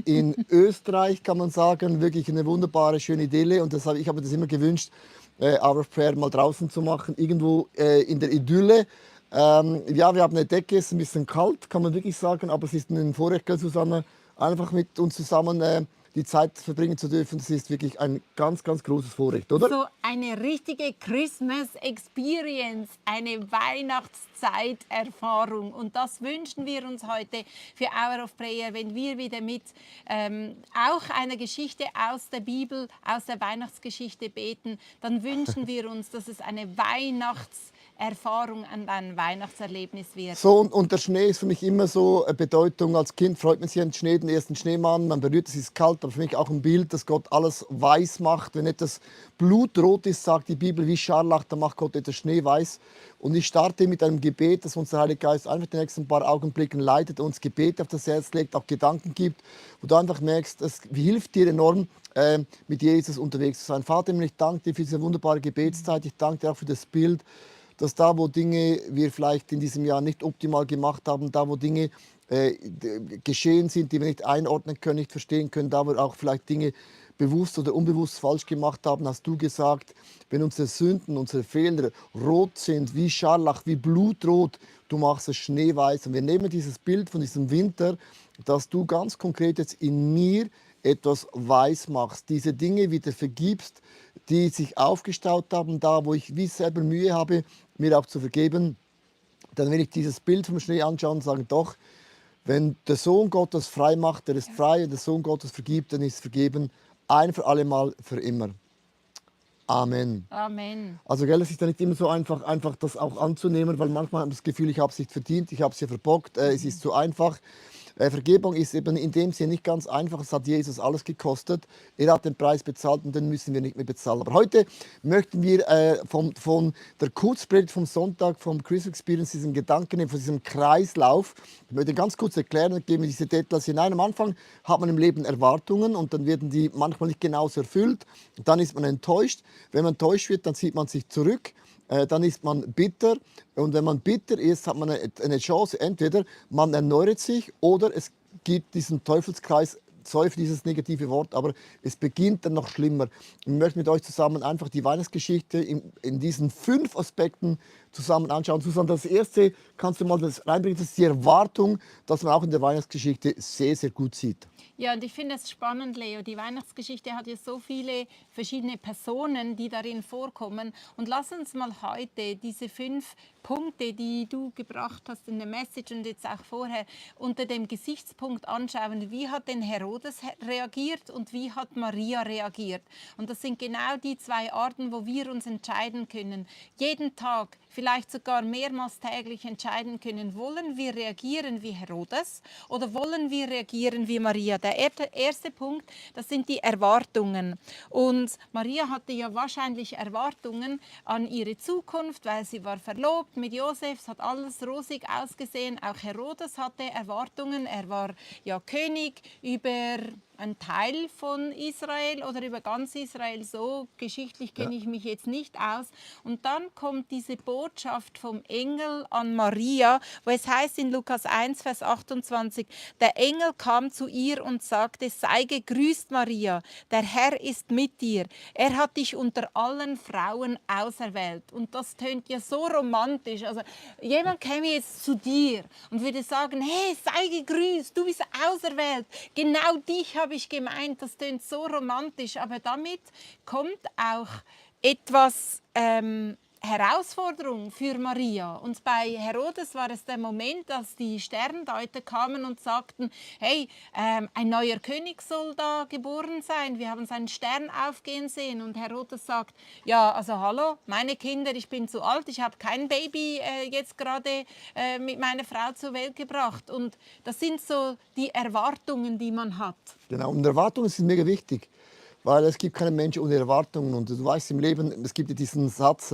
in Österreich, kann man sagen, wirklich eine wunderbare, schöne Idee. Und ich habe mir das immer gewünscht, Hour of Prayer mal draußen zu machen, irgendwo in der Idylle. Ja, wir haben eine Decke, es ist ein bisschen kalt, kann man wirklich sagen, aber es ist ein Vorrecht, gell, Susanne, einfach mit uns zusammen die Zeit verbringen zu dürfen. Das ist wirklich ein ganz, ganz großes Vorrecht, oder? So eine richtige Christmas Experience, eine Weihnachtszeiterfahrung. Und das wünschen wir uns heute für Hour of Prayer, wenn wir wieder mit auch einer Geschichte aus der Bibel, aus der Weihnachtsgeschichte beten, dann wünschen wir uns, dass es eine Weihnachtserfahrung und ein Weihnachtserlebnis wird. So, und der Schnee ist für mich immer so eine Bedeutung. Als Kind freut man sich an den Schnee, den ersten Schneemann. Man berührt es, ist kalt, aber für mich auch ein Bild, dass Gott alles weiß macht. Wenn etwas blutrot ist, sagt die Bibel, wie Scharlach, dann macht Gott etwas schneeweiß. Und ich starte mit einem Gebet, dass uns der Heilige Geist einfach die nächsten paar Augenblicken leitet, uns Gebete auf das Herz legt, auch Gedanken gibt, wo du einfach merkst, es hilft dir enorm, mit Jesus unterwegs zu sein. Vater, ich danke dir für diese wunderbare Gebetszeit. Ich danke dir auch für das Bild, dass da, wo Dinge wir vielleicht in diesem Jahr nicht optimal gemacht haben, da, wo Dinge geschehen sind, die wir nicht einordnen können, nicht verstehen können, da, wo wir auch vielleicht Dinge bewusst oder unbewusst falsch gemacht haben, hast du gesagt, wenn unsere Sünden, unsere Fehler rot sind, wie Scharlach, wie Blutrot, du machst es schneeweiß. Und wir nehmen dieses Bild von diesem Winter, dass du ganz konkret jetzt in mir etwas weiß machst, diese Dinge wieder vergibst, die sich aufgestaut haben, da wo ich wie selber Mühe habe, mir auch zu vergeben, dann will ich dieses Bild vom Schnee anschauen und sagen, doch, wenn der Sohn Gottes frei macht, der ist frei, wenn der Sohn Gottes vergibt, dann ist vergeben, ein für alle Mal, für immer. Amen. Amen. Also gell, es ist ja nicht immer so einfach das auch anzunehmen, weil manchmal haben wir das Gefühl, ich habe es nicht verdient, ich habe es ja verbockt, es ist zu einfach. Vergebung ist eben in dem Sinne nicht ganz einfach. Es hat Jesus alles gekostet. Er hat den Preis bezahlt und den müssen wir nicht mehr bezahlen. Aber heute möchten wir von der Kurzpredigt vom Sonntag, vom Christmas Experience, diesen Gedanken nehmen, von diesem Kreislauf. Ich möchte ganz kurz erklären und geben diese Details hinein. Am Anfang hat man im Leben Erwartungen und dann werden die manchmal nicht genauso erfüllt. Und dann ist man enttäuscht. Wenn man enttäuscht wird, dann zieht man sich zurück. Dann ist man bitter. Und wenn man bitter ist, hat man eine Chance, entweder man erneuert sich oder es gibt diesen Teufelskreis, sorry für dieses negative Wort, aber es beginnt dann noch schlimmer. Ich möchte mit euch zusammen einfach die Weihnachtsgeschichte in diesen 5 Aspekten zusammen anschauen. Susanne, das erste, kannst du mal das reinbringen, das ist die Erwartung, dass man auch in der Weihnachtsgeschichte sehr, sehr gut sieht. Ja, und ich finde es spannend, Leo. Die Weihnachtsgeschichte hat ja so viele verschiedene Personen, die darin vorkommen. Und lass uns mal heute diese 5 Punkte, die du gebracht hast in der Message und jetzt auch vorher, unter dem Gesichtspunkt anschauen. Wie hat denn Herodes reagiert und wie hat Maria reagiert? Und das sind genau die 2 Arten, wo wir uns entscheiden können. Jeden Tag, vielleicht sogar mehrmals täglich entscheiden können, wollen wir reagieren wie Herodes oder wollen wir reagieren wie Maria? Der erste Punkt, das sind die Erwartungen. Und Maria hatte ja wahrscheinlich Erwartungen an ihre Zukunft, weil sie war verlobt mit Josef, es hat alles rosig ausgesehen. Auch Herodes hatte Erwartungen, er war ja König über ein Teil von Israel oder über ganz Israel, so geschichtlich kenne ich mich jetzt nicht aus. Und dann kommt diese Botschaft vom Engel an Maria, wo es heißt in Lukas 1, Vers 28, der Engel kam zu ihr und sagte, sei gegrüßt Maria, der Herr ist mit dir. Er hat dich unter allen Frauen auserwählt. Und das tönt ja so romantisch. Also jemand käme jetzt zu dir und würde sagen, hey, sei gegrüßt, du bist auserwählt. Genau dich habe ich gemeint. Das tönt so romantisch. Aber damit kommt auch etwas Herausforderung für Maria. Und bei Herodes war es der Moment, als die Sterndeuter kamen und sagten, hey, ein neuer König soll da geboren sein. Wir haben seinen Stern aufgehen sehen. Und Herodes sagt, ja, also hallo, meine Kinder, ich bin zu alt, ich habe kein Baby jetzt gerade mit meiner Frau zur Welt gebracht. Und das sind so die Erwartungen, die man hat. Genau, und Erwartungen sind mega wichtig, weil es gibt keinen Menschen ohne Erwartungen. Und du weißt im Leben, es gibt ja diesen Satz,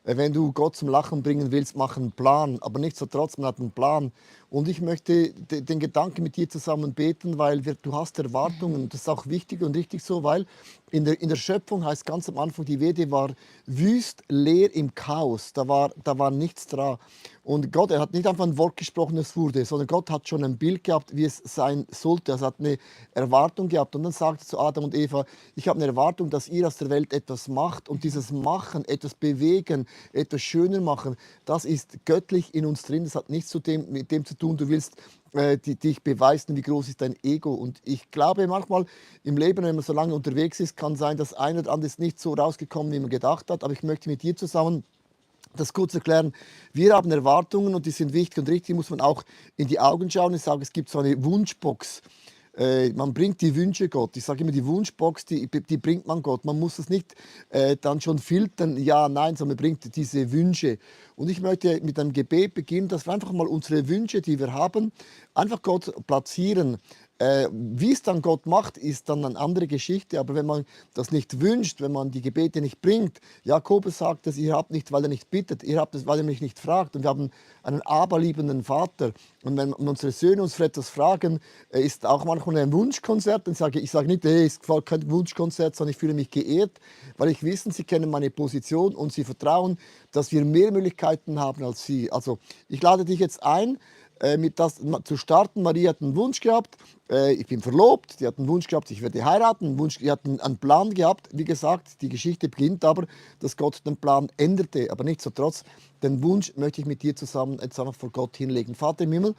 wenn du Gott zum Lachen bringen willst, mach einen Plan. Aber nichtsdestotrotz, man hat einen Plan. Und ich möchte den Gedanken mit dir zusammen beten, weil du hast Erwartungen. Das ist auch wichtig und richtig so, weil in der Schöpfung heißt ganz am Anfang, die Erde war wüst, leer im Chaos. Da war nichts dran. Und Gott, er hat nicht einfach ein Wort gesprochen, es wurde, sondern Gott hat schon ein Bild gehabt, wie es sein sollte. Er hat eine Erwartung gehabt. Und dann sagte er zu Adam und Eva, ich habe eine Erwartung, dass ihr aus der Welt etwas macht. Und dieses Machen, etwas bewegen, etwas schöner machen, das ist göttlich in uns drin. Das hat nichts mit dem zu tun, du willst dich beweisen, wie groß ist dein Ego. Und ich glaube, manchmal im Leben, wenn man so lange unterwegs ist, kann sein, dass ein oder andere ist nicht so rausgekommen, wie man gedacht hat. Aber ich möchte mit dir zusammen das kurz erklären. Wir haben Erwartungen und die sind wichtig und richtig, muss man auch in die Augen schauen. Ich sage, es gibt so eine Wunschbox. Man bringt die Wünsche Gott. Ich sage immer, die Wunschbox, die bringt man Gott. Man muss es nicht dann schon filtern, ja, nein, sondern man bringt diese Wünsche. Und ich möchte mit einem Gebet beginnen, dass wir einfach mal unsere Wünsche, die wir haben, einfach Gott platzieren. Wie es dann Gott macht, ist dann eine andere Geschichte. Aber wenn man das nicht wünscht, wenn man die Gebete nicht bringt, Jakobus sagt es, ihr habt nicht, weil er nicht bittet, ihr habt es, weil er mich nicht fragt. Und wir haben einen aberliebenden Vater. Und wenn unsere Söhne uns für etwas fragen, ist auch manchmal ein Wunschkonzert. Ich sage nicht, hey, es war kein Wunschkonzert, sondern ich fühle mich geehrt, weil ich wissen, sie kennen meine Position und sie vertrauen, dass wir mehr Möglichkeiten haben als sie. Also ich lade dich jetzt ein, mit das zu starten. Maria hat einen Wunsch gehabt, ich bin verlobt, die hat einen Wunsch gehabt, ich werde heiraten, die hat einen Plan gehabt. Wie gesagt, die Geschichte beginnt aber, dass Gott den Plan änderte, aber nichtsdestotrotz, den Wunsch möchte ich mit dir zusammen jetzt einfach vor Gott hinlegen. Vater im Himmel,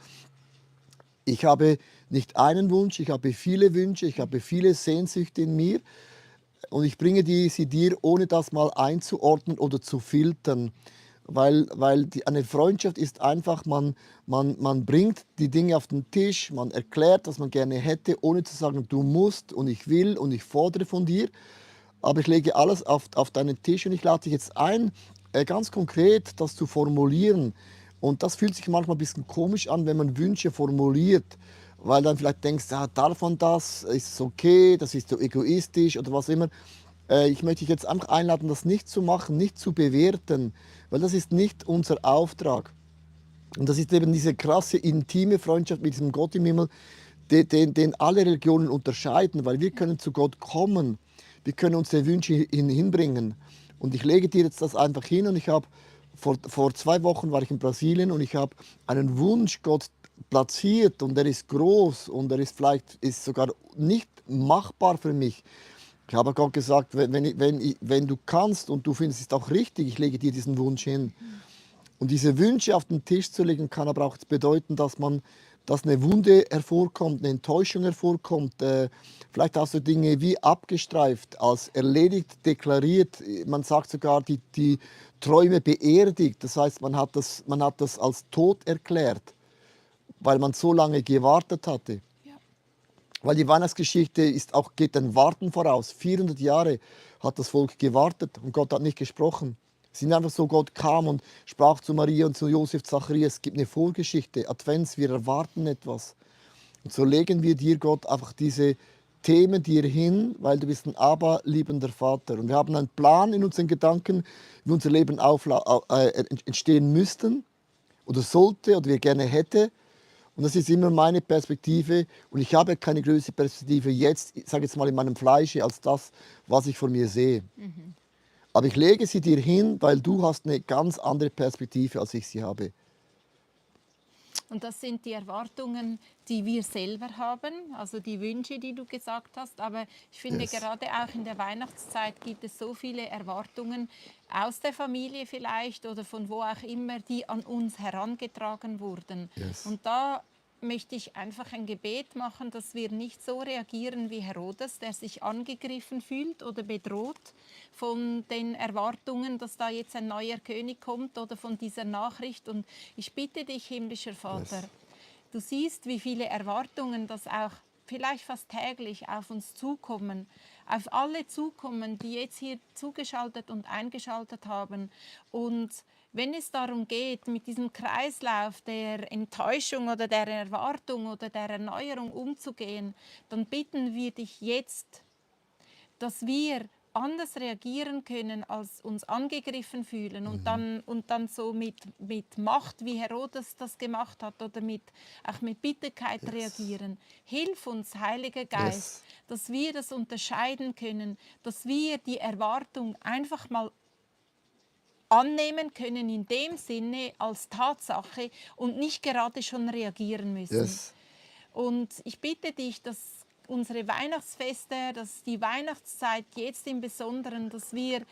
ich habe nicht einen Wunsch, ich habe viele Wünsche, ich habe viele Sehnsüchte in mir und ich bringe sie dir, ohne das mal einzuordnen oder zu filtern. Weil eine Freundschaft ist einfach, man bringt die Dinge auf den Tisch, man erklärt, was man gerne hätte, ohne zu sagen, du musst und ich will und ich fordere von dir. Aber ich lege alles auf deinen Tisch und ich lade dich jetzt ein, ganz konkret das zu formulieren. Und das fühlt sich manchmal ein bisschen komisch an, wenn man Wünsche formuliert, weil dann vielleicht denkst, ah, darf man das, ist es okay, das ist so egoistisch oder was immer. Ich möchte dich jetzt einfach einladen, das nicht zu machen, nicht zu bewerten, weil das ist nicht unser Auftrag. Und das ist eben diese krasse, intime Freundschaft mit diesem Gott im Himmel, den alle Religionen unterscheiden, weil wir können zu Gott kommen, wir können unsere Wünsche hinbringen. Und ich lege dir jetzt das einfach hin und ich habe, vor 2 Wochen war ich in Brasilien und ich habe einen Wunsch Gott platziert und er ist groß und er ist vielleicht ist sogar nicht machbar für mich. Ich habe Gott gesagt, wenn du kannst und du findest es ist auch richtig, ich lege dir diesen Wunsch hin. Und diese Wünsche auf den Tisch zu legen, kann aber auch bedeuten, dass eine Wunde hervorkommt, eine Enttäuschung hervorkommt. Vielleicht hast du Dinge wie abgestreift, als erledigt deklariert. Man sagt sogar, die Träume beerdigt. Das heißt, man hat das als tot erklärt, weil man so lange gewartet hatte. Ja. Weil die Weihnachtsgeschichte geht ein Warten voraus. 400 Jahre hat das Volk gewartet und Gott hat nicht gesprochen. Es ist einfach so, Gott kam und sprach zu Maria und zu Josef, Zacharias. Es gibt eine Vorgeschichte, Advents, wir erwarten etwas. Und so legen wir dir, Gott, einfach diese Themen dir hin, weil du bist ein aberliebender Vater. Und wir haben einen Plan in unseren Gedanken, wie unser Leben entstehen müssten oder sollte oder wir gerne hätte. Und das ist immer meine Perspektive. Und ich habe keine größere Perspektive jetzt, ich sage jetzt mal in meinem Fleische, als das, was ich vor mir sehe. Aber ich lege sie dir hin, weil du hast eine ganz andere Perspektive, als ich sie habe. Und das sind die Erwartungen, die wir selber haben, also die Wünsche, die du gesagt hast. Aber ich finde, Yes. gerade auch in der Weihnachtszeit gibt es so viele Erwartungen aus der Familie vielleicht oder von wo auch immer, die an uns herangetragen wurden. Yes. Und da möchte ich einfach ein Gebet machen, dass wir nicht so reagieren wie Herodes, der sich angegriffen fühlt oder bedroht von den Erwartungen, dass da jetzt ein neuer König kommt oder von dieser Nachricht. Und ich bitte dich, himmlischer Vater, Yes. du siehst, wie viele Erwartungen das auch vielleicht fast täglich auf uns zukommen, auf alle zukommen, die jetzt hier zugeschaltet und eingeschaltet haben. Und wenn es darum geht, mit diesem Kreislauf der Enttäuschung oder der Erwartung oder der Erneuerung umzugehen, dann bitten wir dich jetzt, dass wir anders reagieren können, als uns angegriffen fühlen und dann so mit Macht, wie Herodes das gemacht hat, oder auch mit Bitterkeit reagieren. Hilf uns, Heiliger Geist, Yes. dass wir das unterscheiden können, dass wir die Erwartung einfach mal annehmen können in dem Sinne als Tatsache und nicht gerade schon reagieren müssen. Yes. Und ich bitte dich, dass unsere Weihnachtsfeste, dass die Weihnachtszeit jetzt im Besonderen, dass wir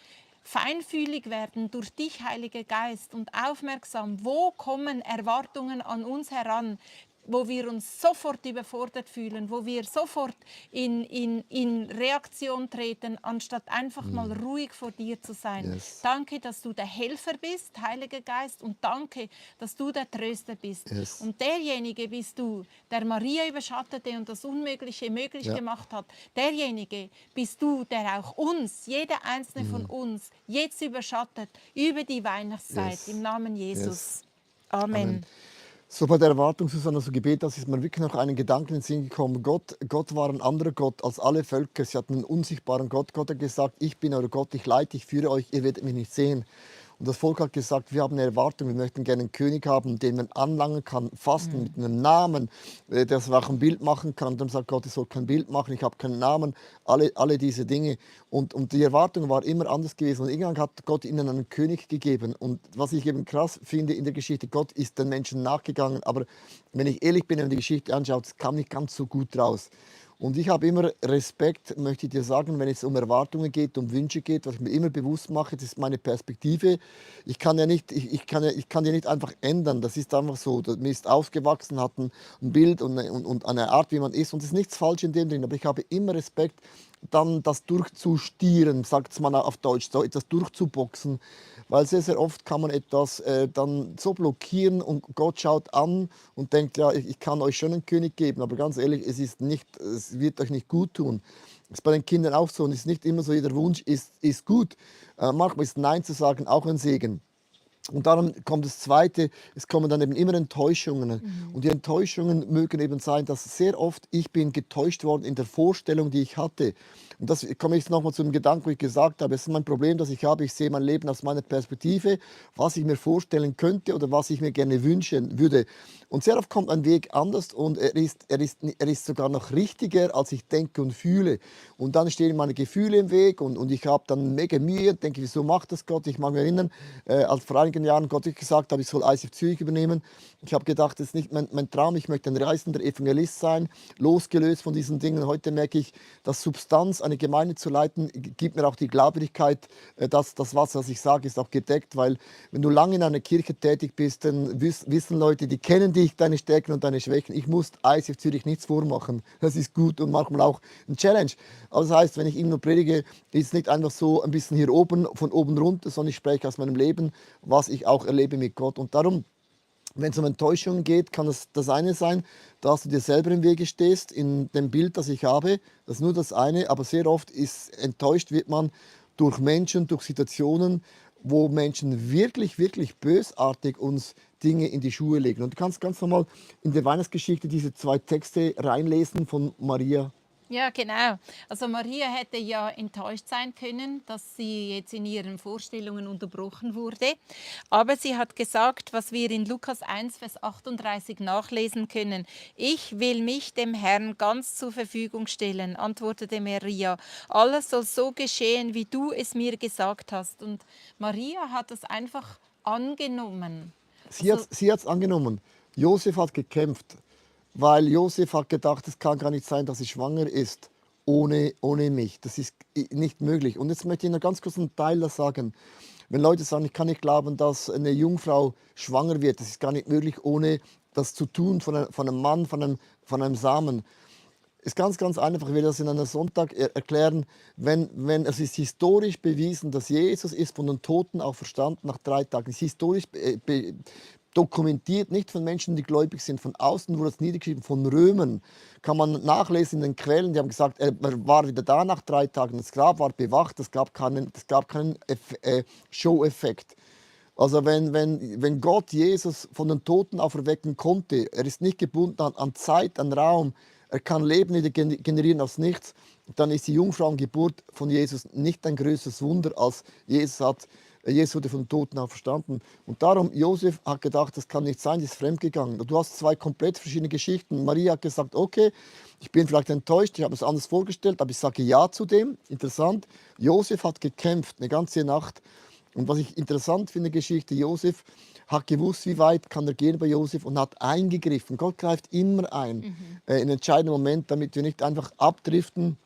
feinfühlig werden durch dich, Heiliger Geist, und aufmerksam, wo kommen Erwartungen an uns heran, wo wir uns sofort überfordert fühlen, wo wir sofort in Reaktion treten, anstatt einfach mal ruhig vor dir zu sein. Yes. Danke, dass du der Helfer bist, Heiliger Geist, und danke, dass du der Tröster bist. Yes. Und derjenige bist du, der Maria überschattete und das Unmögliche möglich Ja. gemacht hat. Derjenige bist du, der auch uns, jeder einzelne von uns, jetzt überschattet über die Weihnachtszeit. Yes. Im Namen Jesus. Yes. Amen. Amen. So bei der Erwartung, Susanne, so Gebet, das ist mir wirklich noch einen Gedanken in den Sinn gekommen. Gott war ein anderer Gott als alle Völker. Sie hatten einen unsichtbaren Gott. Gott hat gesagt, ich bin euer Gott, ich leite, ich führe euch, ihr werdet mich nicht sehen. Und das Volk hat gesagt, wir haben eine Erwartung, wir möchten gerne einen König haben, den man anlangen kann, fasten mit einem Namen, dass man auch ein Bild machen kann. Dann sagt Gott, ich soll kein Bild machen, ich habe keinen Namen, alle diese Dinge. Und die Erwartung war immer anders gewesen. Und irgendwann hat Gott ihnen einen König gegeben. Und was ich eben krass finde in der Geschichte, Gott ist den Menschen nachgegangen. Aber wenn ich ehrlich bin und die Geschichte anschaue, es kam nicht ganz so gut raus. Und ich habe immer Respekt, möchte ich dir sagen, wenn es um Erwartungen geht, um Wünsche geht, was ich mir immer bewusst mache, das ist meine Perspektive. Ich kann die nicht einfach ändern. Das ist einfach so. Man ist aufgewachsen, hat ein Bild und eine Art, wie man ist. Und es ist nichts falsch in dem drin. Aber ich habe immer Respekt, dann das durchzustieren, sagt man auf Deutsch, so etwas durchzuboxen. Weil sehr, sehr oft kann man etwas dann so blockieren und Gott schaut an und denkt, ja, ich kann euch schon einen König geben, aber ganz ehrlich, es wird euch nicht gut tun. Das ist bei den Kindern auch so und es ist nicht immer so, jeder Wunsch ist gut. Manchmal ist Nein zu sagen auch ein Segen. Und darum kommt das Zweite, es kommen dann eben immer Enttäuschungen. Und die Enttäuschungen mögen eben sein, dass sehr oft ich bin getäuscht worden in der Vorstellung, die ich hatte. Und das komme ich jetzt nochmal zu dem Gedanken, wo ich gesagt habe, es ist mein Problem, das ich habe. Ich sehe mein Leben aus meiner Perspektive, was ich mir vorstellen könnte oder was ich mir gerne wünschen würde. Und sehr oft kommt ein Weg anders und er ist sogar noch richtiger, als ich denke und fühle. Und dann stehen meine Gefühle im Weg und ich habe dann mega Mühe, denke, wieso macht das Gott? Ich mag mich erinnern, als vor einigen Jahren Gott gesagt habe, ich soll ICF Zürich übernehmen. Ich habe gedacht, das ist nicht mein Traum, ich möchte ein reisender Evangelist sein, losgelöst von diesen Dingen. Heute merke ich, dass Substanz, eine Gemeinde zu leiten, gibt mir auch die Glaubwürdigkeit, dass das, was ich sage, ist auch gedeckt, weil wenn du lange in einer Kirche tätig bist, dann wissen Leute, die kennen dich, deine Stärken und deine Schwächen. Ich muss ICF Zürich nichts vormachen. Das ist gut und manchmal auch ein Challenge. Aber das heißt, wenn ich irgendwo predige, ist es nicht einfach so ein bisschen hier oben, von oben runter, sondern ich spreche aus meinem Leben, was ich auch erlebe mit Gott. Und darum, wenn es um Enttäuschungen geht, kann es das eine sein, dass du dir selber im Wege stehst, in dem Bild, das ich habe. Das ist nur das eine, aber sehr oft enttäuscht wird man durch Menschen, durch Situationen, wo Menschen wirklich, wirklich bösartig uns Dinge in die Schuhe legen. Und du kannst ganz normal in der Weihnachtsgeschichte diese zwei Texte reinlesen von Maria. Ja, genau. Also Maria hätte ja enttäuscht sein können, dass sie jetzt in ihren Vorstellungen unterbrochen wurde. Aber sie hat gesagt, was wir in Lukas 1, Vers 38 nachlesen können. Ich will mich dem Herrn ganz zur Verfügung stellen, antwortete Maria. Alles soll so geschehen, wie du es mir gesagt hast. Und Maria hat das einfach angenommen. Sie hat es angenommen. Josef hat gekämpft, weil Josef hat gedacht, es kann gar nicht sein, dass sie schwanger ist ohne mich. Das ist nicht möglich. Und jetzt möchte ich noch ganz kurz einen Teil da sagen. Wenn Leute sagen, ich kann nicht glauben, dass eine Jungfrau schwanger wird, das ist gar nicht möglich, ohne das zu tun von einem Mann, von einem Samen. Ist ganz, ganz einfach. Ich will das in einem Sonntag erklären. Wenn es ist historisch bewiesen, dass Jesus ist von den Toten auch verstanden nach 3 Tagen. Es ist historisch dokumentiert, nicht von Menschen, die gläubig sind. Von außen wurde es niedergeschrieben, von Römern. Kann man nachlesen in den Quellen. Die haben gesagt, er war wieder da nach 3 Tagen. Das Grab war bewacht. Es gab keinen Show-Effekt. Also wenn Gott Jesus von den Toten auferwecken konnte, er ist nicht gebunden an Zeit, an Raum, Er kann Leben wieder generieren aus nichts. Dann ist die Jungfrauengeburt von Jesus nicht ein größeres Wunder, als Jesus wurde von den Toten auferstanden. Und darum, Josef hat gedacht, das kann nicht sein, die ist fremdgegangen. Du hast zwei komplett verschiedene Geschichten. Maria hat gesagt, okay, ich bin vielleicht enttäuscht, ich habe es anders vorgestellt, aber ich sage ja zu dem. Interessant. Josef hat gekämpft, eine ganze Nacht. Und was ich interessant finde, Geschichte, Josef hat gewusst, wie weit kann er gehen bei Josef und hat eingegriffen. Gott greift immer ein, in entscheidenden Moment, damit wir nicht einfach abdriften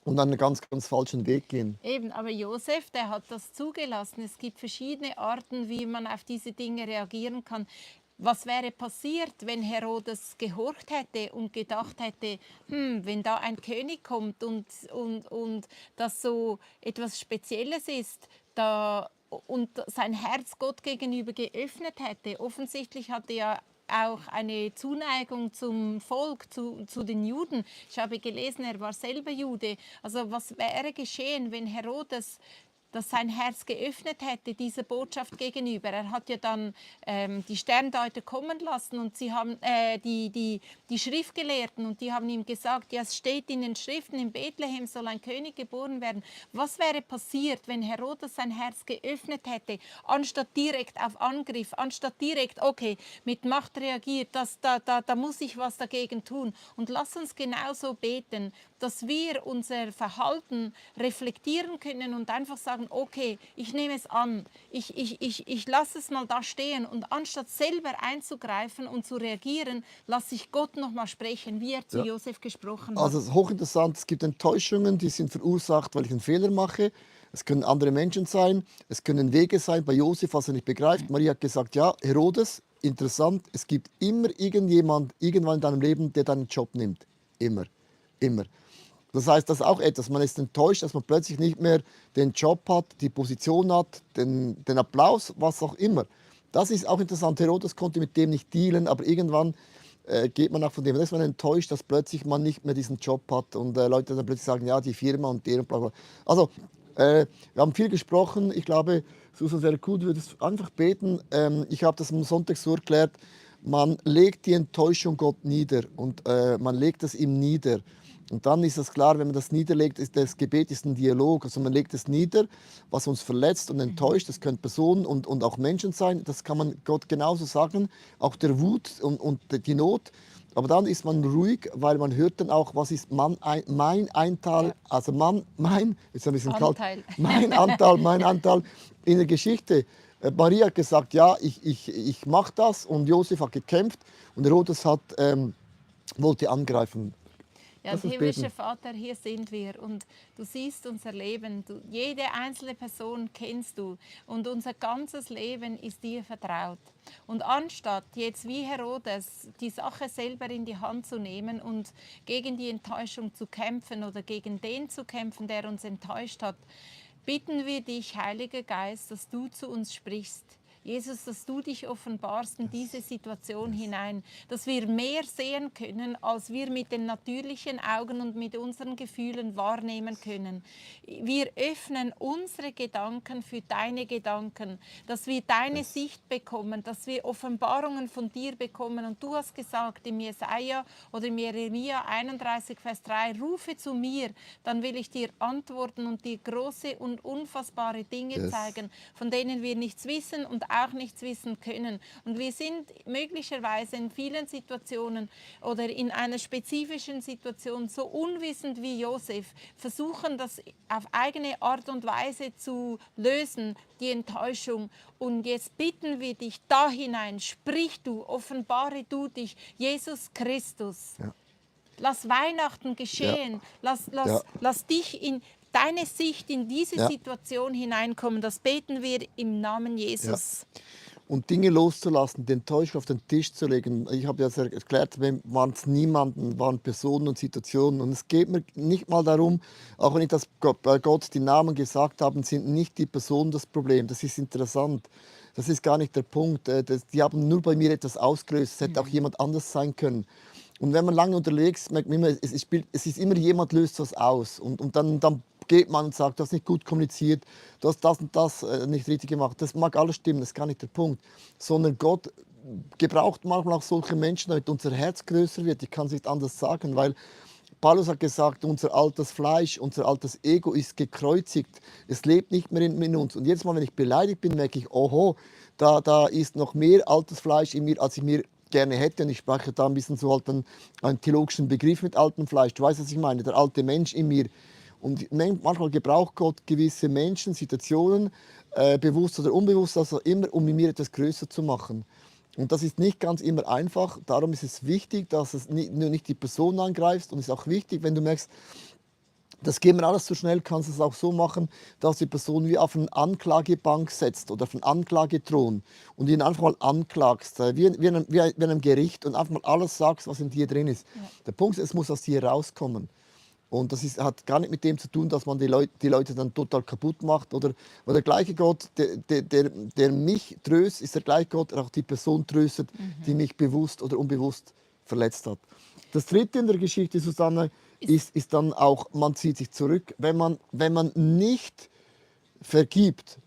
und einen ganz, ganz falschen Weg gehen. Eben, aber Josef, der hat das zugelassen. Es gibt verschiedene Arten, wie man auf diese Dinge reagieren kann. Was wäre passiert, wenn Herodes gehorcht hätte und gedacht hätte, wenn da ein König kommt und das so etwas Spezielles ist, und sein Herz Gott gegenüber geöffnet hätte. Offensichtlich hatte er auch eine Zuneigung zum Volk, zu den Juden. Ich habe gelesen, er war selber Jude. Also was wäre geschehen, wenn Herodes dass sein Herz geöffnet hätte, dieser Botschaft gegenüber. Er hat ja dann die Sterndeuter kommen lassen und sie haben die Schriftgelehrten und die haben ihm gesagt, ja, es steht in den Schriften, in Bethlehem soll ein König geboren werden. Was wäre passiert, wenn Herodes sein Herz geöffnet hätte, anstatt direkt auf Angriff, anstatt direkt, okay, mit Macht reagiert, da muss ich was dagegen tun. Und lass uns genauso beten, dass wir unser Verhalten reflektieren können und einfach sagen, okay, ich nehme es an, ich lasse es mal da stehen und anstatt selber einzugreifen und zu reagieren, lasse ich Gott noch mal sprechen, wie er zu Josef gesprochen hat. Also es ist hochinteressant, es gibt Enttäuschungen, die sind verursacht, weil ich einen Fehler mache. Es können andere Menschen sein, es können Wege sein bei Josef, was er nicht begreift. Maria hat gesagt, ja, Herodes, interessant, es gibt immer irgendjemand, irgendwann in deinem Leben, der deinen Job nimmt. Immer, immer. Das heißt, das ist auch etwas, man ist enttäuscht, dass man plötzlich nicht mehr den Job hat, die Position hat, den Applaus, was auch immer. Das ist auch interessant. Herodes konnte mit dem nicht dealen, aber irgendwann geht man auch von dem. Da ist man enttäuscht, dass plötzlich man nicht mehr diesen Job hat und Leute dann plötzlich sagen, ja, die Firma und deren bla bla. Also, wir haben viel gesprochen. Ich glaube, Susan, wäre gut, du würdest einfach beten. Ich habe das am Sonntag so erklärt, man legt die Enttäuschung Gott nieder und man legt es ihm nieder. Und dann ist es klar, wenn man das niederlegt, ist das Gebet ist ein Dialog. Also man legt es nieder, was uns verletzt und enttäuscht. Das können Personen und auch Menschen sein. Das kann man Gott genauso sagen. Auch der Wut und die Not. Aber dann ist man ruhig, weil man hört dann auch, was ist mein Anteil, also jetzt ein bisschen Anteil. kalt, mein Anteil in der Geschichte. Maria hat gesagt, ja, ich mache das und Josef hat gekämpft und Herodes wollte angreifen. Ja, Lass uns himmlischer beten. Vater, hier sind wir und du siehst unser Leben. Jede einzelne Person kennst du und unser ganzes Leben ist dir vertraut. Und anstatt jetzt wie Herodes die Sache selber in die Hand zu nehmen und gegen die Enttäuschung zu kämpfen oder gegen den zu kämpfen, der uns enttäuscht hat, bitten wir dich, Heiliger Geist, dass du zu uns sprichst. Jesus, dass du dich offenbarst in diese Situation hinein, dass wir mehr sehen können, als wir mit den natürlichen Augen und mit unseren Gefühlen wahrnehmen können. Wir öffnen unsere Gedanken für deine Gedanken, dass wir deine Sicht bekommen, dass wir Offenbarungen von dir bekommen. Und du hast gesagt im Jesaja oder im Jeremia 31, Vers 3, rufe zu mir, dann will ich dir antworten und dir große und unfassbare Dinge zeigen, von denen wir nichts wissen und auch nichts wissen können. Und wir sind möglicherweise in vielen Situationen oder in einer spezifischen Situation so unwissend wie Josef, versuchen das auf eigene Art und Weise zu lösen, die Enttäuschung. Und jetzt bitten wir dich da hinein, sprich du, offenbare du dich, Jesus Christus. Ja. Lass Weihnachten geschehen, lass dich in deine Sicht in diese Situation hineinkommen. Das beten wir im Namen Jesus. Ja. Und Dinge loszulassen, den Enttäuschung auf den Tisch zu legen. Ich habe ja erklärt, waren es niemanden, waren Personen und Situationen. Und es geht mir nicht mal darum, auch wenn ich das bei Gott die Namen gesagt habe, sind nicht die Personen das Problem. Das ist interessant. Das ist gar nicht der Punkt. Die haben nur bei mir etwas ausgelöst. Es hätte auch jemand anders sein können. Und wenn man lange unterwegs ist, merkt man immer, es ist immer jemand, löst was aus. Und dann geht man und sagt, du hast nicht gut kommuniziert, du hast das und das nicht richtig gemacht. Das mag alles stimmen, das ist gar nicht der Punkt. Sondern Gott gebraucht manchmal auch solche Menschen, damit unser Herz größer wird. Ich kann es nicht anders sagen, weil Paulus hat gesagt, unser altes Fleisch, unser altes Ego ist gekreuzigt. Es lebt nicht mehr in uns. Und jedes Mal, wenn ich beleidigt bin, merke ich, oho, da ist noch mehr altes Fleisch in mir, als ich mir gerne hätte. Und ich spreche da ein bisschen so halt einen theologischen Begriff mit altem Fleisch. Du weißt, was ich meine, der alte Mensch in mir. Und manchmal gebraucht Gott gewisse Menschen, Situationen, bewusst oder unbewusst, also immer, um in mir etwas größer zu machen. Und das ist nicht ganz immer einfach. Darum ist es wichtig, dass es nur nicht die Person angreifst. Und es ist auch wichtig, wenn du merkst, das geht mir alles zu schnell, kannst du es auch so machen, dass die Person wie auf eine Anklagebank setzt oder auf einen Anklagethron und ihn einfach mal anklagst, wie in einem Gericht und einfach mal alles sagst, was in dir drin ist. Ja. Der Punkt ist, es muss aus dir rauskommen. Und das hat gar nicht mit dem zu tun, dass man die Leute dann total kaputt macht. Weil der gleiche Gott, der mich tröstet, ist der gleiche Gott, der auch die Person tröstet, die mich bewusst oder unbewusst verletzt hat. Das Dritte in der Geschichte, Susanne, ist dann auch, man zieht sich zurück. Wenn man nicht vergibt,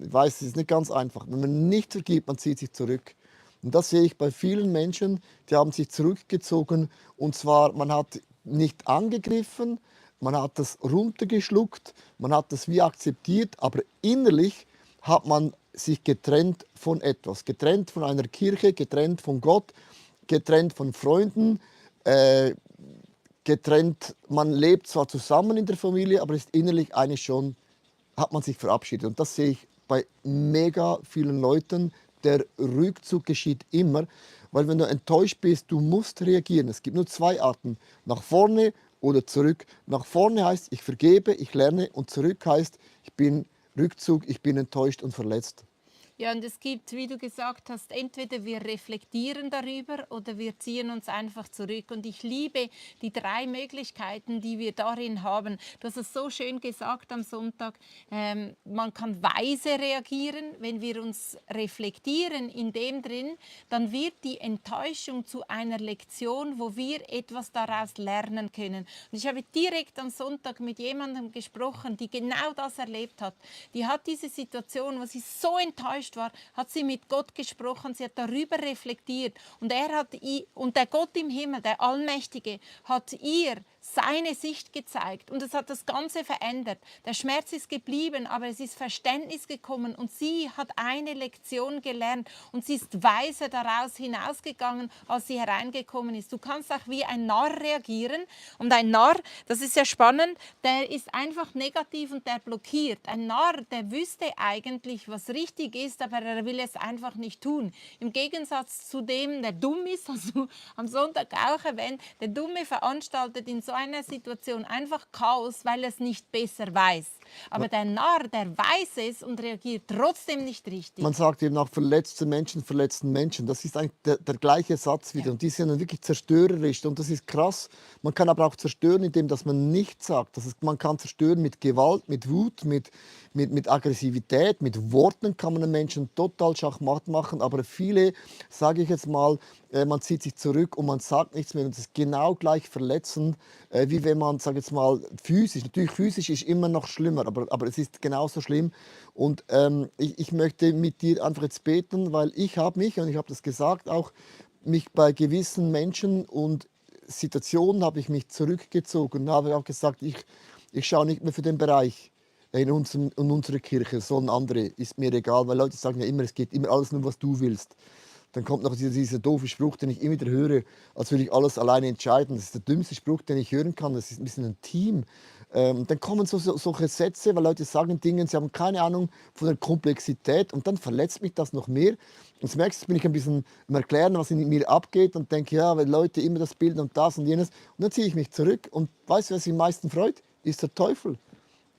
ich weiß, es ist nicht ganz einfach, wenn man nicht vergibt, man zieht sich zurück. Und das sehe ich bei vielen Menschen, die haben sich zurückgezogen. Und zwar, man hat nicht angegriffen, man hat das runtergeschluckt, man hat das wie akzeptiert, aber innerlich hat man sich getrennt von etwas. Getrennt von einer Kirche, getrennt von Gott, getrennt von Freunden, getrennt, man lebt zwar zusammen in der Familie, aber ist innerlich eigentlich schon, hat man sich verabschiedet. Und das sehe ich bei mega vielen Leuten. Der Rückzug geschieht immer, weil wenn du enttäuscht bist, du musst reagieren. Es gibt nur zwei Arten, nach vorne oder zurück. Nach vorne heißt, ich vergebe, ich lerne und zurück heißt, ich bin Rückzug, ich bin enttäuscht und verletzt. Ja, und es gibt, wie du gesagt hast, entweder wir reflektieren darüber oder wir ziehen uns einfach zurück. Und ich liebe die drei Möglichkeiten, die wir darin haben. Du hast es so schön gesagt am Sonntag. Man kann weise reagieren, wenn wir uns reflektieren in dem drin, dann wird die Enttäuschung zu einer Lektion, wo wir etwas daraus lernen können. Und ich habe direkt am Sonntag mit jemandem gesprochen, die genau das erlebt hat. Die hat diese Situation, wo sie so enttäuscht war, hat sie mit Gott gesprochen, sie hat darüber reflektiert und der Gott im Himmel, der Allmächtige, hat ihr seine Sicht gezeigt und es hat das Ganze verändert. Der Schmerz ist geblieben, aber es ist Verständnis gekommen und sie hat eine Lektion gelernt und sie ist weise daraus hinausgegangen, als sie hereingekommen ist. Du kannst auch wie ein Narr reagieren und ein Narr, das ist ja spannend, der ist einfach negativ und der blockiert. Ein Narr, der wüsste eigentlich, was richtig ist, aber er will es einfach nicht tun. Im Gegensatz zu dem, der dumm ist, hast du am Sonntag auch erwähnt, der Dumme veranstaltet in so einer Situation einfach Chaos, weil er es nicht besser weiß. Aber der Narr, der weiß es und reagiert trotzdem nicht richtig. Man sagt eben auch verletzten Menschen. Das ist eigentlich der gleiche Satz wieder. Ja. Und die sind dann wirklich zerstörerisch. Und das ist krass. Man kann aber auch zerstören, indem dass man nichts sagt. Das heißt, man kann zerstören mit Gewalt, mit Wut, mit Aggressivität, mit Worten kann man einen Menschen total schachmatt machen. Aber viele, sage ich jetzt mal, man zieht sich zurück und man sagt nichts mehr. Und das ist genau gleich verletzend, wie wenn man, sage ich jetzt mal, physisch. Natürlich physisch ist immer noch schlimmer, aber es ist genauso schlimm. Und ich möchte mit dir einfach jetzt beten, weil ich habe mich, und ich habe das gesagt, auch mich bei gewissen Menschen und Situationen habe ich mich zurückgezogen und habe auch gesagt, ich schaue nicht mehr für den Bereich in unserer Kirche, sondern andere, ist mir egal, weil Leute sagen ja immer, es geht immer alles nur, was du willst. Dann kommt noch dieser doofe Spruch, den ich immer wieder höre, als würde ich alles alleine entscheiden. Das ist der dümmste Spruch, den ich hören kann. Das ist ein bisschen ein Team. Dann kommen solche Sätze, weil Leute sagen Dinge, sie haben keine Ahnung von der Komplexität und dann verletzt mich das noch mehr. Und jetzt merkst du, bin ich ein bisschen am Erklären, was in mir abgeht und denke, ja, weil Leute immer das bilden und das und jenes. Und dann ziehe ich mich zurück und weißt du, was mich am meisten freut? Ist der Teufel.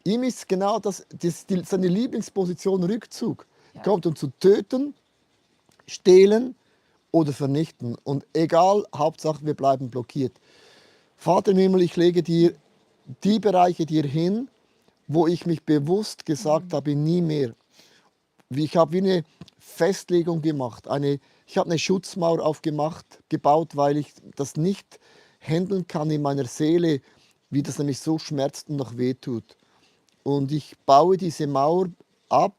Ihm ist genau seine Lieblingsposition Rückzug. Ja. Kommt, um zu töten, stehlen oder vernichten. Und egal, Hauptsache, wir bleiben blockiert. Vater im Himmel, ich lege dir die Bereiche dir hin, wo ich mich bewusst gesagt habe, nie mehr. Ich habe wie eine Festlegung gemacht. Ich habe eine Schutzmauer gebaut, weil ich das nicht handeln kann in meiner Seele, wie das nämlich so schmerzt und noch wehtut. Und ich baue diese Mauer ab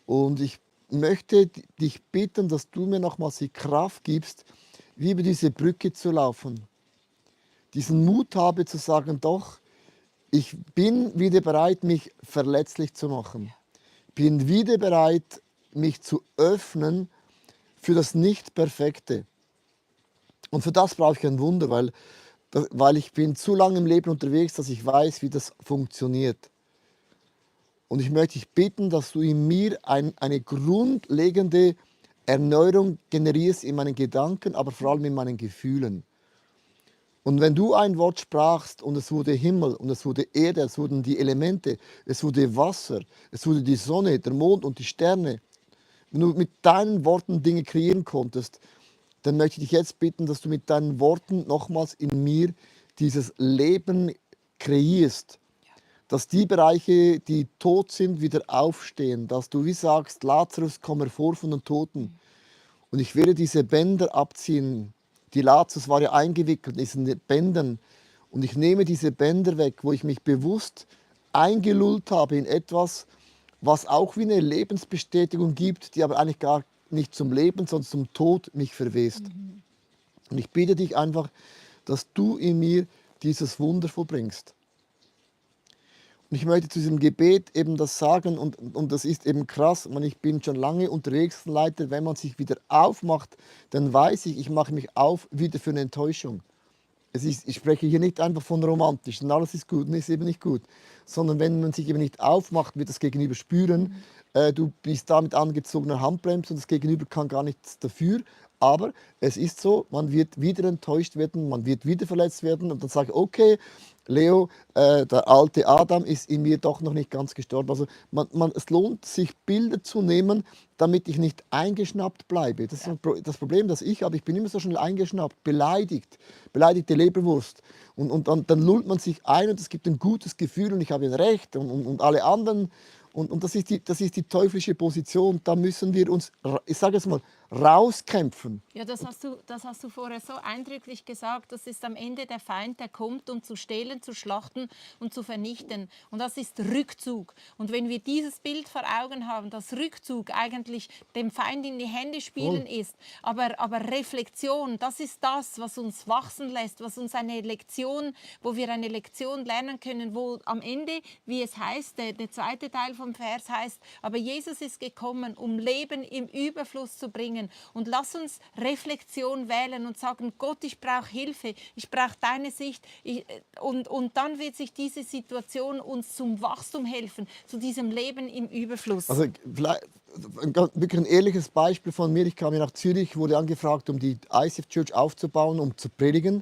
und ich möchte dich bitten, dass du mir nochmals die Kraft gibst, wie über diese Brücke zu laufen. Diesen Mut habe zu sagen, doch, ich bin wieder bereit, mich verletzlich zu machen. Bin wieder bereit, mich zu öffnen für das Nicht-Perfekte. Und für das brauche ich ein Wunder, weil ich bin zu lange im Leben unterwegs, dass ich weiß, wie das funktioniert. Und ich möchte dich bitten, dass du in mir eine grundlegende Erneuerung generierst in meinen Gedanken, aber vor allem in meinen Gefühlen. Und wenn du ein Wort sprachst und es wurde Himmel und es wurde Erde, es wurden die Elemente, es wurde Wasser, es wurde die Sonne, der Mond und die Sterne. Wenn du mit deinen Worten Dinge kreieren konntest, dann möchte ich dich jetzt bitten, dass du mit deinen Worten nochmals in mir dieses Leben kreierst. Dass die Bereiche, die tot sind, wieder aufstehen. Dass du wie sagst, Lazarus, komm hervor von den Toten. Und ich werde diese Bänder abziehen. Die Lazarus war ja eingewickelt in diesen Bändern. Und ich nehme diese Bänder weg, wo ich mich bewusst eingelullt habe in etwas, was auch wie eine Lebensbestätigung gibt, die aber eigentlich gar nicht zum Leben, sondern zum Tod mich verwest. Und ich bitte dich einfach, dass du in mir dieses Wunder vollbringst. Und ich möchte zu diesem Gebet eben das sagen und das ist eben krass. Ich bin schon lange unterwegs, Leiter, wenn man sich wieder aufmacht, dann weiß ich mache mich auf wieder für eine Enttäuschung. Ich spreche hier nicht einfach von romantisch und alles ist gut und ist eben nicht gut, sondern wenn man sich eben nicht aufmacht, wird das Gegenüber spüren, du bist da mit angezogener Handbremse und das Gegenüber kann gar nichts dafür. Aber es ist so, man wird wieder enttäuscht werden, man wird wieder verletzt werden und dann sage ich, okay, Leo, der alte Adam ist in mir doch noch nicht ganz gestorben. Also es lohnt sich, Bilder zu nehmen, damit ich nicht eingeschnappt bleibe. Das ist das Problem, das ich habe. Ich bin immer so schnell eingeschnappt, beleidigte Leberwurst. Und dann lullt man sich ein und es gibt ein gutes Gefühl und ich habe ein Recht und alle anderen. Und das ist die teuflische Position. Da müssen wir uns, ich sage es mal, rauskämpfen. Ja, das hast du vorher so eindrücklich gesagt. Das ist am Ende der Feind, der kommt, um zu stehlen, zu schlachten und zu vernichten. Und das ist Rückzug. Und wenn wir dieses Bild vor Augen haben, dass Rückzug eigentlich dem Feind in die Hände spielen ist, aber Reflexion, das ist das, was uns wachsen lässt, was uns wo wir eine Lektion lernen können, wo am Ende, wie es heißt, der zweite Teil vom Vers heißt, aber Jesus ist gekommen, um Leben im Überfluss zu bringen. Und lass uns Reflexion wählen und sagen, Gott, ich brauche Hilfe, ich brauche deine Sicht. Und dann wird sich diese Situation uns zum Wachstum helfen, zu diesem Leben im Überfluss. Also wirklich ein ehrliches Beispiel von mir. Ich kam hier nach Zürich, wurde angefragt, um die ICF Church aufzubauen, um zu predigen.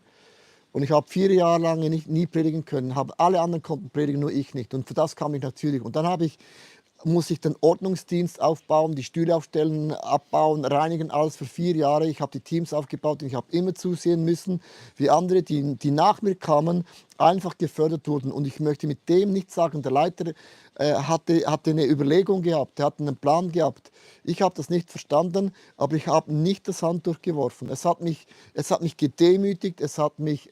Und ich habe 4 Jahre lang nie predigen können. Alle anderen konnten predigen, nur ich nicht. Und für das kam ich nach Zürich. Und dann muss ich den Ordnungsdienst aufbauen, die Stühle aufstellen, abbauen, reinigen, alles für 4 Jahre. Ich habe die Teams aufgebaut und ich habe immer zusehen müssen, wie andere, die nach mir kamen, einfach gefördert wurden. Und ich möchte mit dem nicht sagen, der Leiter hatte eine Überlegung gehabt, er hatte einen Plan gehabt. Ich habe das nicht verstanden, aber ich habe nicht das Handtuch geworfen. Es hat mich gedemütigt, es hat mich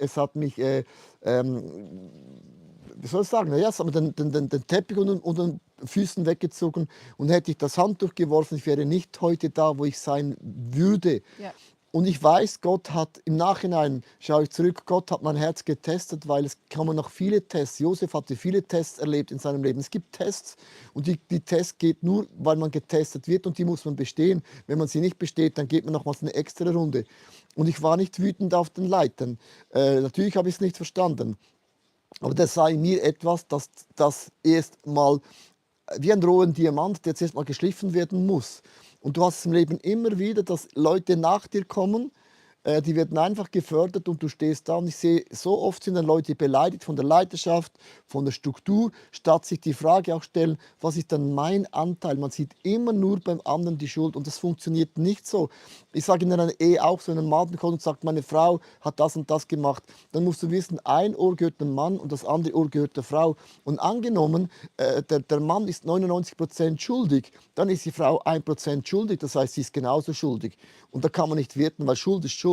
wie soll ich sagen, ja, es hat mir den Teppich unter den Füßen weggezogen und hätte ich das Handtuch geworfen, ich wäre nicht heute da, wo ich sein würde. Ja. Und ich weiß, Gott hat im Nachhinein, schaue ich zurück, Gott hat mein Herz getestet, weil es kommen noch viele Tests. Josef hatte viele Tests erlebt in seinem Leben. Es gibt Tests und die Tests geht nur, weil man getestet wird und die muss man bestehen. Wenn man sie nicht besteht, dann geht man nochmals eine extra Runde. Und ich war nicht wütend auf den Leitern. Natürlich habe ich es nicht verstanden. Aber das sei mir etwas, das erst mal wie ein roher Diamant, der jetzt erst mal geschliffen werden muss. Und du hast es im Leben immer wieder, dass Leute nach dir kommen, die werden einfach gefördert und du stehst da. Und ich sehe, so oft sind dann Leute beleidigt von der Leiterschaft, von der Struktur, statt sich die Frage auch stellen, was ist dann mein Anteil? Man sieht immer nur beim anderen die Schuld und das funktioniert nicht so. Ich sage in einer Ehe auch, so ein Mann kommt und sagt, meine Frau hat das und das gemacht. Dann musst du wissen, ein Ohr gehört dem Mann und das andere Ohr gehört der Frau. Und angenommen, der Mann ist 99% schuldig, dann ist die Frau 1% schuldig, das heißt, sie ist genauso schuldig. Und da kann man nicht werten, weil Schuld ist Schuld.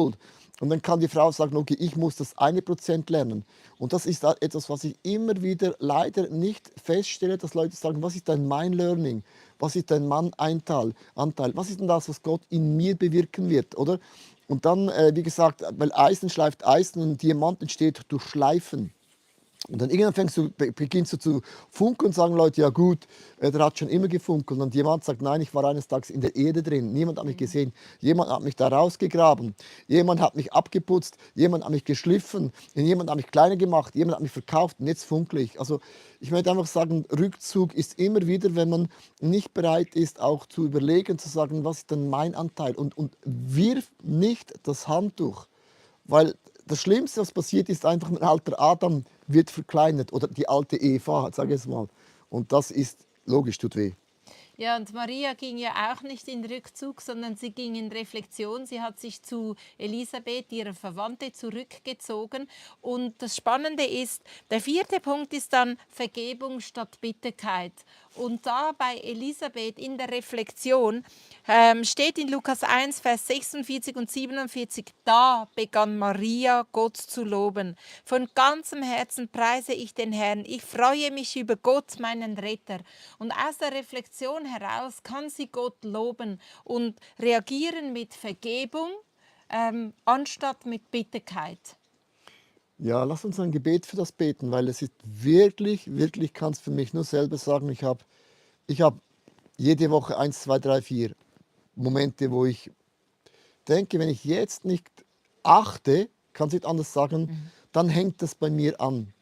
Und dann kann die Frau sagen, okay, ich muss das 1% lernen. Und das ist etwas, was ich immer wieder leider nicht feststelle, dass Leute sagen, was ist denn mein Learning? Was ist denn mein Anteil? Was ist denn das, was Gott in mir bewirken wird, oder? Und dann, wie gesagt, weil Eisen schleift Eisen und Diamant entsteht durch Schleifen. Und dann irgendwann beginnst du zu funkeln und sagen Leute, ja gut, der hat schon immer gefunkelt. Und jemand sagt, nein, ich war eines Tages in der Erde drin. Niemand hat mich gesehen. Jemand hat mich da rausgegraben. Jemand hat mich abgeputzt. Jemand hat mich geschliffen. Jemand hat mich kleiner gemacht. Jemand hat mich verkauft. Und jetzt funkle ich. Also ich möchte einfach sagen, Rückzug ist immer wieder, wenn man nicht bereit ist, auch zu überlegen, zu sagen, was ist denn mein Anteil? Und wirf nicht das Handtuch. Weil das Schlimmste, was passiert, ist einfach, ein alter Adam wird verkleinert oder die alte Eva, sage ich es mal. Und das ist logisch, tut weh. Ja, und Maria ging ja auch nicht in Rückzug, sondern sie ging in Reflexion. Sie hat sich zu Elisabeth, ihrer Verwandte, zurückgezogen. Und das Spannende ist, der 4. Punkt ist dann Vergebung statt Bitterkeit. Und da bei Elisabeth in der Reflexion steht in Lukas 1, Vers 46 und 47, da begann Maria Gott zu loben. Von ganzem Herzen preise ich den Herrn. Ich freue mich über Gott, meinen Retter. Und aus der Reflexion heraus kann sie Gott loben und reagieren mit Vergebung anstatt mit Bitterkeit. Ja, lass uns ein Gebet für das beten, weil es ist wirklich, wirklich, kannst für mich nur selber sagen, ich hab jede Woche 1, 2, 3, 4 Momente, wo ich denke, wenn ich jetzt nicht achte, kann ich nicht anders sagen, dann hängt das bei mir an.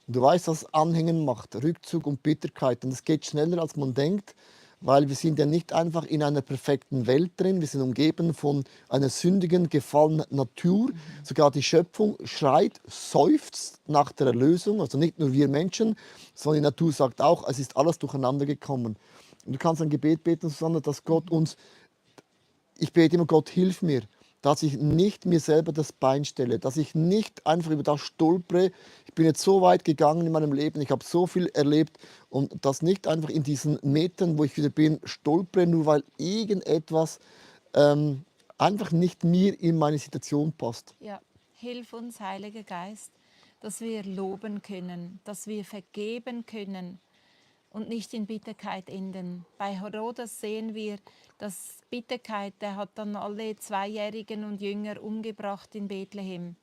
Und du weißt, was Anhängen macht, Rückzug und Bitterkeit. Und es geht schneller, als man denkt, weil wir sind ja nicht einfach in einer perfekten Welt drin. Wir sind umgeben von einer sündigen, gefallenen Natur. Sogar die Schöpfung schreit, seufzt nach der Erlösung. Also nicht nur wir Menschen, sondern die Natur sagt auch, es ist alles durcheinander gekommen. Und du kannst ein Gebet beten, Susanne, dass Gott uns, ich bete immer, Gott, hilf mir, dass ich nicht mir selber das Bein stelle, dass ich nicht einfach über das stolpere. Ich bin jetzt so weit gegangen in meinem Leben, ich habe so viel erlebt und das nicht einfach in diesen Metern, wo ich wieder bin, stolpere, nur weil irgendetwas einfach nicht mir in meine Situation passt. Ja, hilf uns, Heiliger Geist, dass wir loben können, dass wir vergeben können und nicht in Bitterkeit enden. Bei Herodes sehen wir, dass Bitterkeit, der hat dann alle Zweijährigen und Jünger umgebracht in Bethlehem.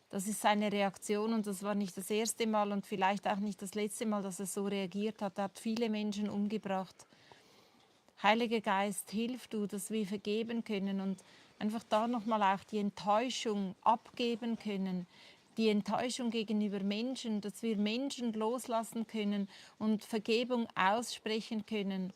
Das ist seine Reaktion und das war nicht das erste Mal und vielleicht auch nicht das letzte Mal, dass er so reagiert hat. Er hat viele Menschen umgebracht. Heiliger Geist, hilf du, dass wir vergeben können und einfach da nochmal auch die Enttäuschung abgeben können. Die Enttäuschung gegenüber Menschen, dass wir Menschen loslassen können und Vergebung aussprechen können,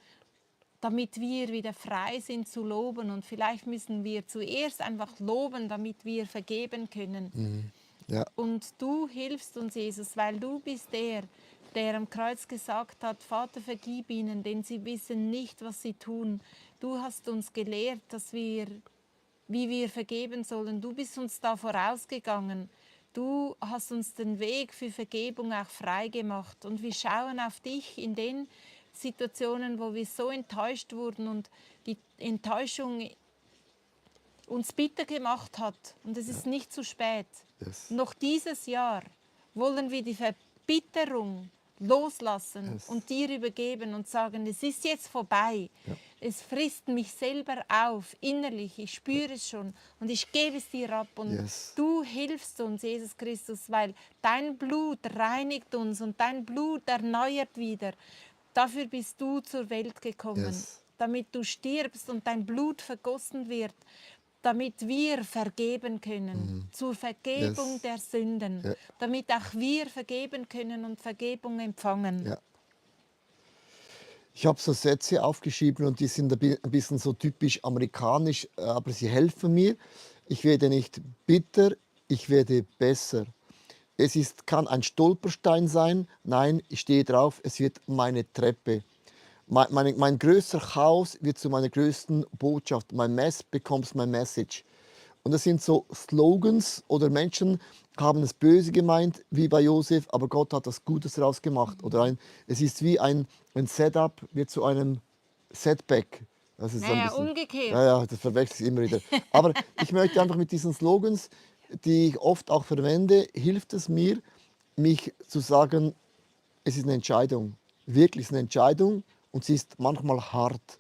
damit wir wieder frei sind zu loben. Und vielleicht müssen wir zuerst einfach loben, damit wir vergeben können. Ja. Und du hilfst uns, Jesus, weil du bist der am Kreuz gesagt hat, Vater, vergib ihnen, denn sie wissen nicht, was sie tun. Du hast uns gelehrt, wie wir vergeben sollen. Du bist uns da vorausgegangen. Du hast uns den Weg für Vergebung auch frei gemacht. Und wir schauen auf dich in den Situationen, wo wir so enttäuscht wurden und die Enttäuschung uns bitter gemacht hat. Und es ist nicht zu spät. Yes. Noch dieses Jahr wollen wir die Verbitterung loslassen Yes. und dir übergeben und sagen, es ist jetzt vorbei. Ja. Es frisst mich selber auf, innerlich, ich spüre es schon und ich gebe es dir ab. Und Yes. du hilfst uns, Jesus Christus, weil dein Blut reinigt uns und dein Blut erneuert wieder. Dafür bist du zur Welt gekommen, Yes. damit du stirbst und dein Blut vergossen wird, damit wir vergeben können, zur Vergebung Yes. der Sünden, Ja. damit auch wir vergeben können und Vergebung empfangen. Ja. Ich habe so Sätze aufgeschrieben und die sind ein bisschen so typisch amerikanisch, aber sie helfen mir. Ich werde nicht bitter, ich werde besser. Kann ein Stolperstein sein. Nein, ich stehe drauf, es wird meine Treppe. Mein größter Chaos wird zu meiner größten Botschaft. Mein Mess becomes my message. Und das sind so Slogans oder Menschen haben es böse gemeint, wie bei Josef, aber Gott hat das Gutes daraus gemacht. Oder es ist wie ein Setup wird zu einem Setback. Das ist Naja, umgekehrt. Ja, das verwechsel ich immer wieder. Aber ich möchte einfach mit diesen Slogans die ich oft auch verwende, hilft es mir, mich zu sagen, es ist eine Entscheidung. Wirklich, es ist eine Entscheidung und sie ist manchmal hart.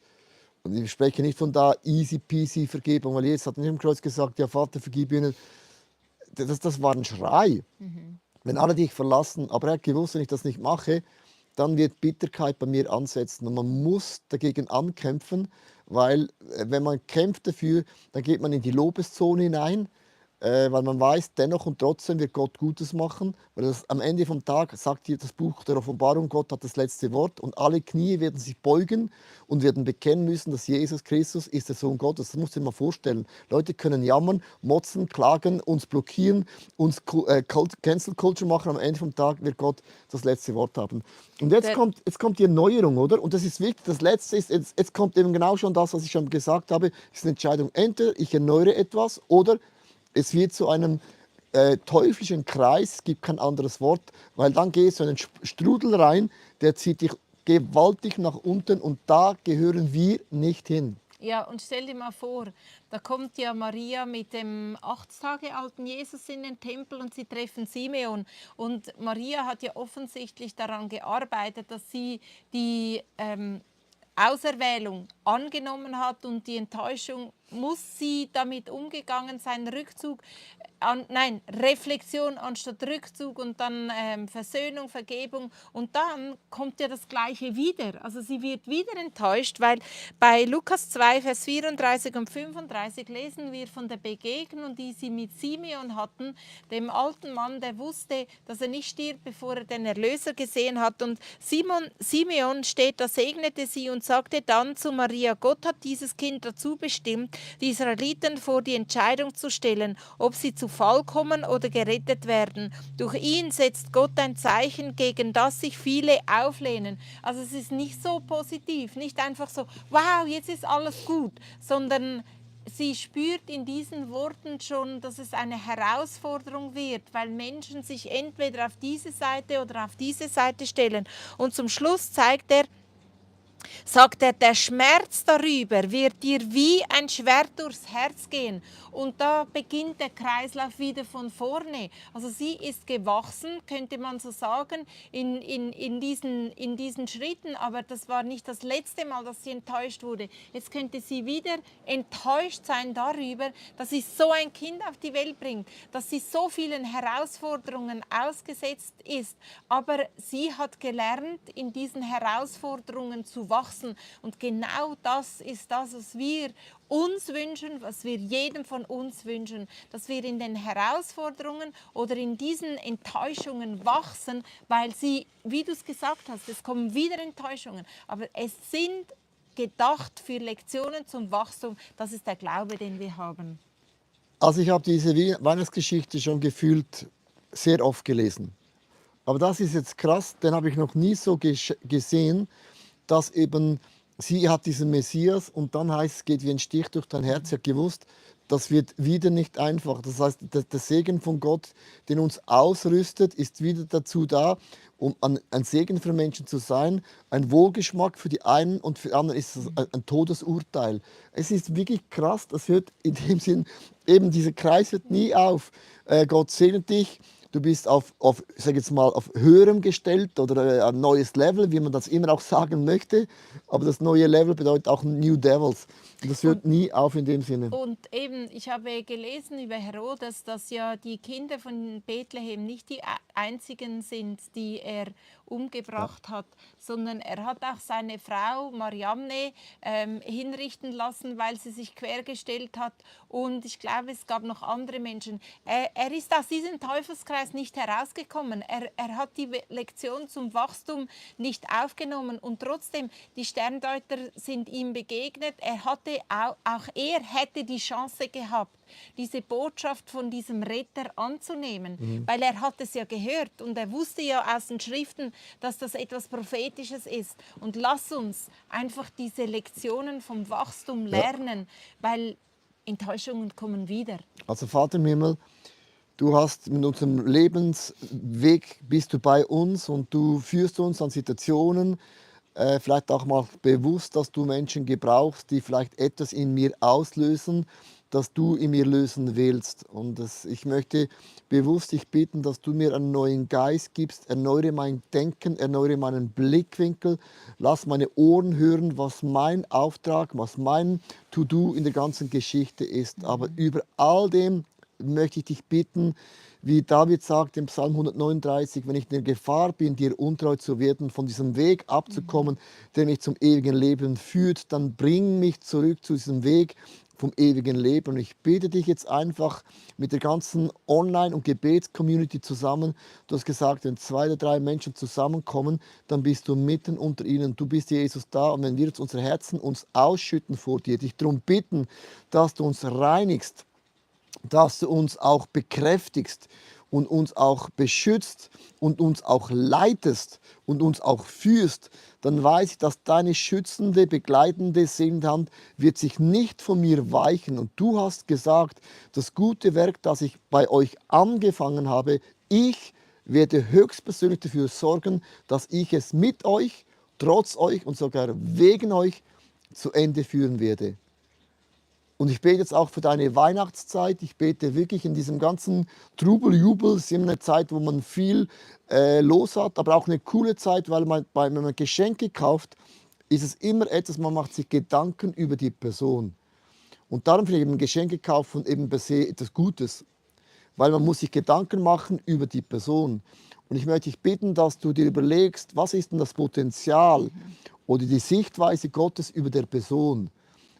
Und ich spreche nicht von da easy peasy Vergebung, weil Jesus hat nicht im Kreuz gesagt, ja Vater, vergib ihnen. Das war ein Schrei. Wenn alle dich verlassen, aber er hat gewusst, wenn ich das nicht mache, dann wird Bitterkeit bei mir ansetzen. Und man muss dagegen ankämpfen, weil wenn man kämpft dafür, dann geht man in die Lobeszone hinein, weil man weiß, dennoch und trotzdem wird Gott Gutes machen. Weil das, am Ende vom Tag sagt hier das Buch der Offenbarung, Gott hat das letzte Wort und alle Knie werden sich beugen und werden bekennen müssen, dass Jesus Christus ist der Sohn Gottes. Das musst du dir mal vorstellen. Leute können jammern, motzen, klagen, uns blockieren, uns Cancel Culture machen. Am Ende vom Tag wird Gott das letzte Wort haben. Und Der, jetzt kommt die Erneuerung, oder? Und das ist wichtig. Das Letzte ist, jetzt kommt eben genau schon das, was ich schon gesagt habe. Es ist eine Entscheidung. Entweder ich erneuere etwas oder es wird zu einem teuflischen Kreis, es gibt kein anderes Wort, weil dann gehst du in einen Strudel rein, der zieht dich gewaltig nach unten und da gehören wir nicht hin. ja, und stell dir mal vor, da kommt ja Maria mit dem 8 Tage alten Jesus in den Tempel und sie treffen Simeon. Und Maria hat ja offensichtlich daran gearbeitet, dass sie die Auserwählung angenommen hat und die Enttäuschung, muss sie damit umgegangen sein, Rückzug, nein, Reflexion anstatt Rückzug und dann Versöhnung, Vergebung und dann kommt ja das Gleiche wieder. Also sie wird wieder enttäuscht, weil bei Lukas 2, Vers 34 und 35 lesen wir von der Begegnung, die sie mit Simeon hatten, dem alten Mann, der wusste, dass er nicht stirbt, bevor er den Erlöser gesehen hat. Und Simeon steht, da segnete sie und sagte dann zu Maria, Gott hat dieses Kind dazu bestimmt, die Israeliten vor die Entscheidung zu stellen, ob sie zu Fall kommen oder gerettet werden. Durch ihn setzt Gott ein Zeichen, gegen das sich viele auflehnen. Also es ist nicht so positiv, nicht einfach so, wow, jetzt ist alles gut, sondern sie spürt in diesen Worten schon, dass es eine Herausforderung wird, weil Menschen sich entweder auf diese Seite oder auf diese Seite stellen. Und zum Schluss sagt er, der Schmerz darüber wird dir wie ein Schwert durchs Herz gehen. Und da beginnt der Kreislauf wieder von vorne. Also sie ist gewachsen, könnte man so sagen, in diesen Schritten. Aber das war nicht das letzte Mal, dass sie enttäuscht wurde. Jetzt könnte sie wieder enttäuscht sein darüber, dass sie so ein Kind auf die Welt bringt, dass sie so vielen Herausforderungen ausgesetzt ist. Aber sie hat gelernt, in diesen Herausforderungen zu wachsen. Und genau das ist das, was wir uns wünschen, was wir jedem von uns wünschen, dass wir in den Herausforderungen oder in diesen Enttäuschungen wachsen, weil sie, wie du es gesagt hast, es kommen wieder Enttäuschungen, aber es sind gedacht für Lektionen zum Wachstum. Das ist der Glaube, den wir haben. Also ich habe diese Weihnachtsgeschichte schon gefühlt sehr oft gelesen. Aber das ist jetzt krass, den habe ich noch nie so gesehen, dass eben sie hat diesen Messias und dann heißt es, geht wie ein Stich durch dein Herz. Sie hat gewusst, das wird wieder nicht einfach. Das heißt, der Segen von Gott, den uns ausrüstet, ist wieder dazu da, um ein Segen für Menschen zu sein, ein Wohlgeschmack für die einen und für die anderen ist es ein Todesurteil. Es ist wirklich krass, das hört in dem Sinn, eben dieser Kreis hört nie auf. Gott segnet dich. Du bist ich sag jetzt mal, auf höherem gestellt oder ein neues Level, wie man das immer auch sagen möchte. Aber das neue Level bedeutet auch New Devils. Und das hört nie auf in dem Sinne. Und eben, ich habe gelesen über Herodes, dass ja die Kinder von Bethlehem nicht die einzigen sind, die er umgebracht hat, sondern er hat auch seine Frau Mariamne hinrichten lassen, weil sie sich quergestellt hat. Und ich glaube, es gab noch andere Menschen. Er ist aus diesem Teufelskreis nicht herausgekommen. Er hat die Lektion zum Wachstum nicht aufgenommen. Und trotzdem, die Sterndeuter sind ihm begegnet. Auch er hätte die Chance gehabt, diese Botschaft von diesem Retter anzunehmen, weil er hat es ja gehört und er wusste ja aus den Schriften, dass das etwas Prophetisches ist. Und lass uns einfach diese Lektionen vom Wachstum lernen, weil Enttäuschungen kommen wieder. Also Vater im Himmel, du hast mit unserem Lebensweg, bist du bei uns und du führst uns an Situationen, vielleicht auch mal bewusst, dass du Menschen gebrauchst, die vielleicht etwas in mir auslösen, das du in mir lösen willst. Und ich möchte bewusst dich bitten, dass du mir einen neuen Geist gibst, erneuere mein Denken, erneuere meinen Blickwinkel, lass meine Ohren hören, was mein Auftrag, was mein To-Do in der ganzen Geschichte ist. Aber über all dem möchte ich dich bitten, wie David sagt im Psalm 139, wenn ich in der Gefahr bin, dir untreu zu werden, von diesem Weg abzukommen, der mich zum ewigen Leben führt, dann bring mich zurück zu diesem Weg vom ewigen Leben. Und ich bitte dich jetzt einfach mit der ganzen Online- und Gebets-Community zusammen. Du hast gesagt, wenn 2 oder 3 Menschen zusammenkommen, dann bist du mitten unter ihnen. Du bist Jesus da. Und wenn wir jetzt unsere Herzen uns ausschütten vor dir, dich darum bitten, dass du uns reinigst, dass du uns auch bekräftigst und uns auch beschützt und uns auch leitest und uns auch führst, dann weiß ich, dass deine schützende, begleitende Segenhand wird sich nicht von mir weichen. Und du hast gesagt, das gute Werk, das ich bei euch angefangen habe, ich werde höchstpersönlich dafür sorgen, dass ich es mit euch, trotz euch und sogar wegen euch zu Ende führen werde. Und ich bete jetzt auch für deine Weihnachtszeit. Ich bete wirklich in diesem ganzen Trubel, Jubel. Es ist immer eine Zeit, wo man viel los hat, aber auch eine coole Zeit, weil wenn man Geschenke kauft, ist es immer etwas, man macht sich Gedanken über die Person. Und darum finde ich eben Geschenke kaufen eben per se etwas Gutes, weil man muss sich Gedanken machen über die Person. Und ich möchte dich bitten, dass du dir überlegst, was ist denn das Potenzial oder die Sichtweise Gottes über der Person.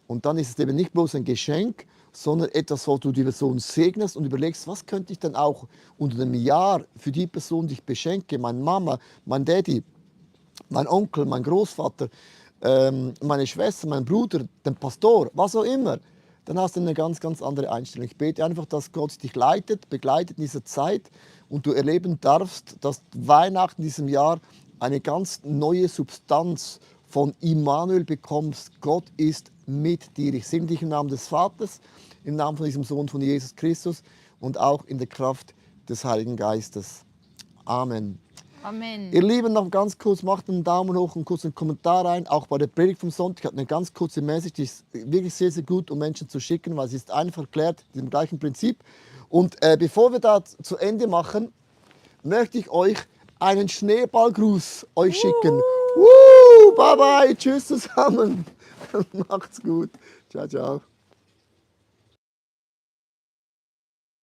Und dann ist es eben nicht bloß ein Geschenk, sondern etwas, wo du die Person segnest und überlegst, was könnte ich dann auch unter dem Jahr für die Person, die ich beschenke, meine Mama, mein Daddy, mein Onkel, mein Großvater, meine Schwester, mein Bruder, den Pastor, was auch immer, dann hast du eine ganz, ganz andere Einstellung. Ich bete einfach, dass Gott dich leitet, begleitet in dieser Zeit und du erleben darfst, dass Weihnachten in diesem Jahr eine ganz neue Substanz von Immanuel bekommst. Gott ist mit dir. Ich segne dich im Namen des Vaters, im Namen von diesem Sohn von Jesus Christus und auch in der Kraft des Heiligen Geistes. Amen. Amen. Ihr Lieben, noch ganz kurz, macht einen Daumen hoch und kurz einen Kommentar rein. Auch bei der Predigt vom Sonntag. Ich habe eine ganz kurze Message, die ist wirklich sehr, sehr gut, um Menschen zu schicken, weil sie ist einfach erklärt, im gleichen Prinzip. Und bevor wir da zu Ende machen, möchte ich euch einen Schneeballgruß euch schicken. Bye bye, tschüss zusammen. Macht's gut. Ciao, ciao.